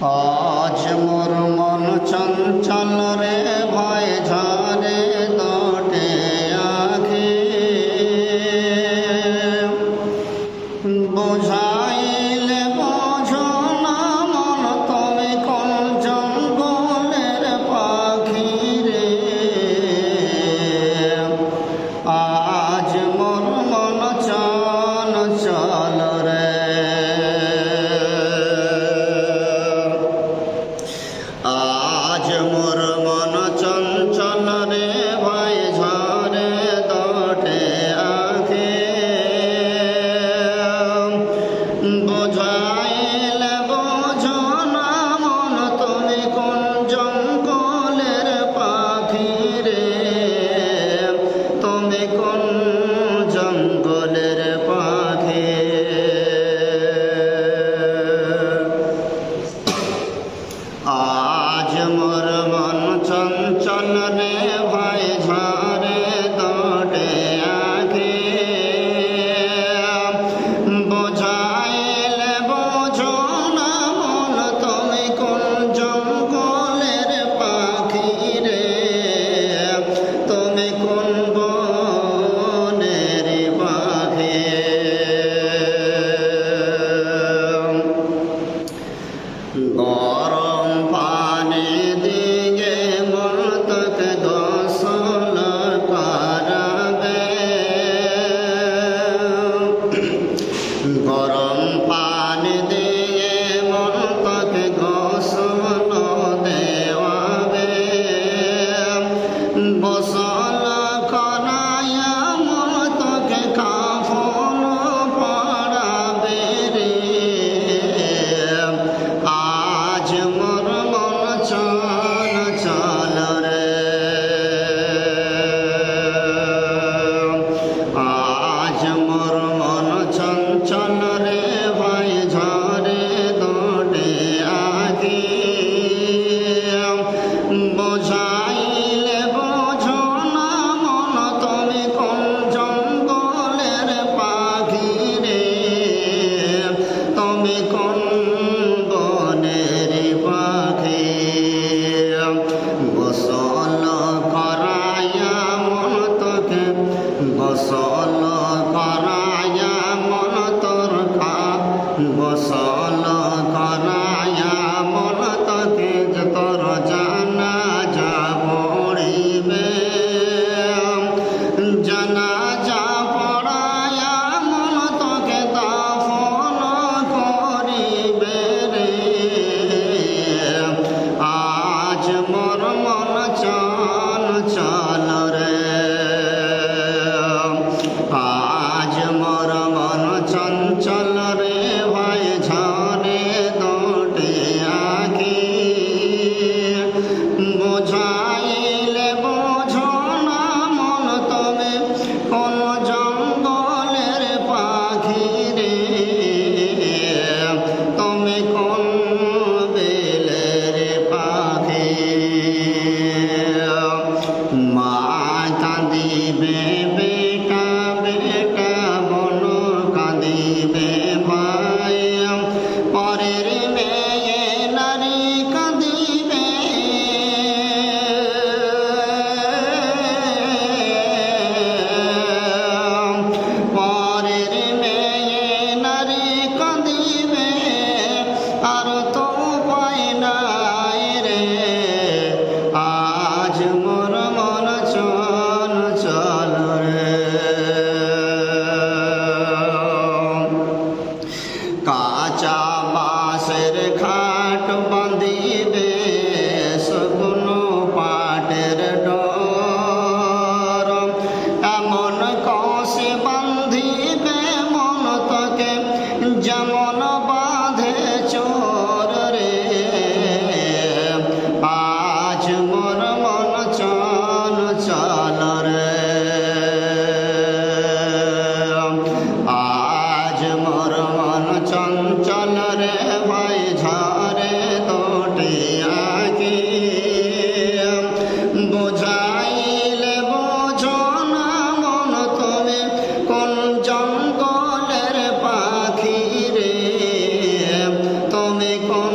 আজ মোর মন চঞ্চল রে ভয় ঝরে দোটে আঁখি বুঝাইলে বোঝো না মন তুমি কোন জঙ্গলের পাখি রে। আজ মোর মন চঞ্চল রে আজ মোর মন চঞ্চল রে ভয় ঝরে দোটে আঁখি বুঝাইলে বোঝো না মন তুমি কোন জঙ্গলের পাখি রে। তুমি কোন জঙ্গলের পাখি। আজ মোর মন চঞ্চল রে ভয় ঝরে দোটে আঁখি বুঝাইলে বোঝো না মন তুমি কোন জঙ্গলের পাখি রে। তুমি কোন বনের পাখি। গরম পানি দিয়ে মন তোকে গোসল করাবে। গরম পানি দিয়ে মন তোকে গোসল দেওয়াবে। গোসল করায়া মন তোকে কাফন পরাবে রে। আজ মোর মন চঞ্চল রে আজ মোর মন চঞ্চল রে ভয় ঝরে দোটে আঁখি বুঝাইলে বোঝো না মন তুমি কোন জঙ্গলের পাখি রে। তুমি কোন বনের পাখি। গোসল করায়া মন তোকে গোসল করায়া মন তোর গোসল করায়া মন তোকে তোর জানাজা পড়িবে। জানাজা পড়ায়া মন তোকে দাফন করিবে রে। আজ মোর মন চঞ্চল রে আজ মোর মন চঞ্চল রে ভয় ঝরে দোটে আঁখি বুঝাইলে বোঝো না মন তুমি কোন জঙ্গলের পাখি রে। তুমি কোন বেলের পাখি। মা কাঁদিবে বেটা বেটা বোন কাঁদিবে ভাই। পরের মেয়ে নারী কাঁদিবে। পরের মেয়ে নারী কাঁদিবে আর তো উপায় নাই রে। আজ মোর মন চঞ্চল রে কাঁচা বাঁশের খাট বাঁধিবে শুকনো পাটের ডোর। এমন কষে বাঁধিবে মন তোকে যেমন বাঁধে চোর রে। আজ মোর মন চঞ্চল রে আজ মোর মন চঞ্চল রে ভয় ঝরে দোটে আঁখি বুঝাইলে বোঝো না মন তুমি কোন জঙ্গলের পাখি রে। তুমি কোন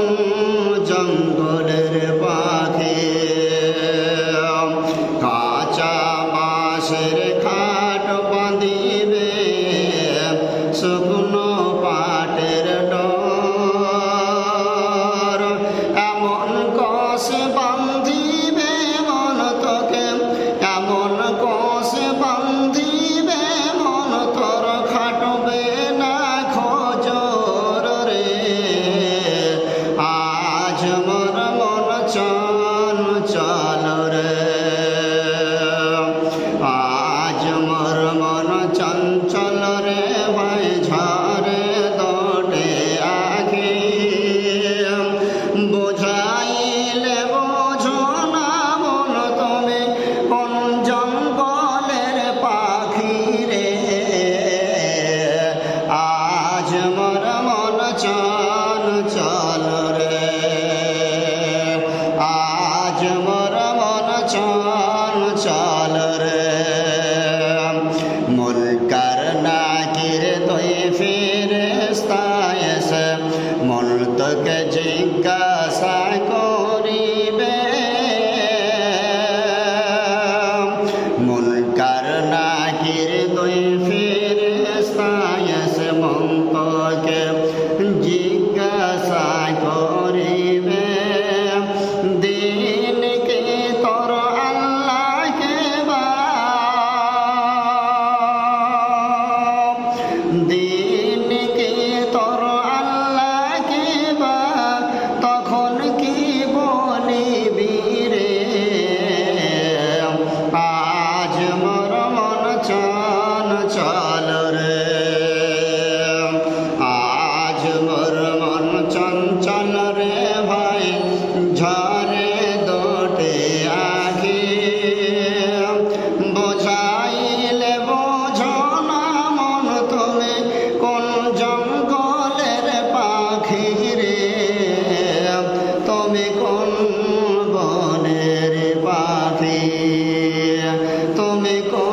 চঞ্চল রে আজ মোর মন চঞ্চল রে ভাই ঝরে দুটি আখি বোঝাইলে বোঝো না মন তুমি কোন জঙ্গলের পাখি রে তুমি কোন বনের পাখি তুমি কোন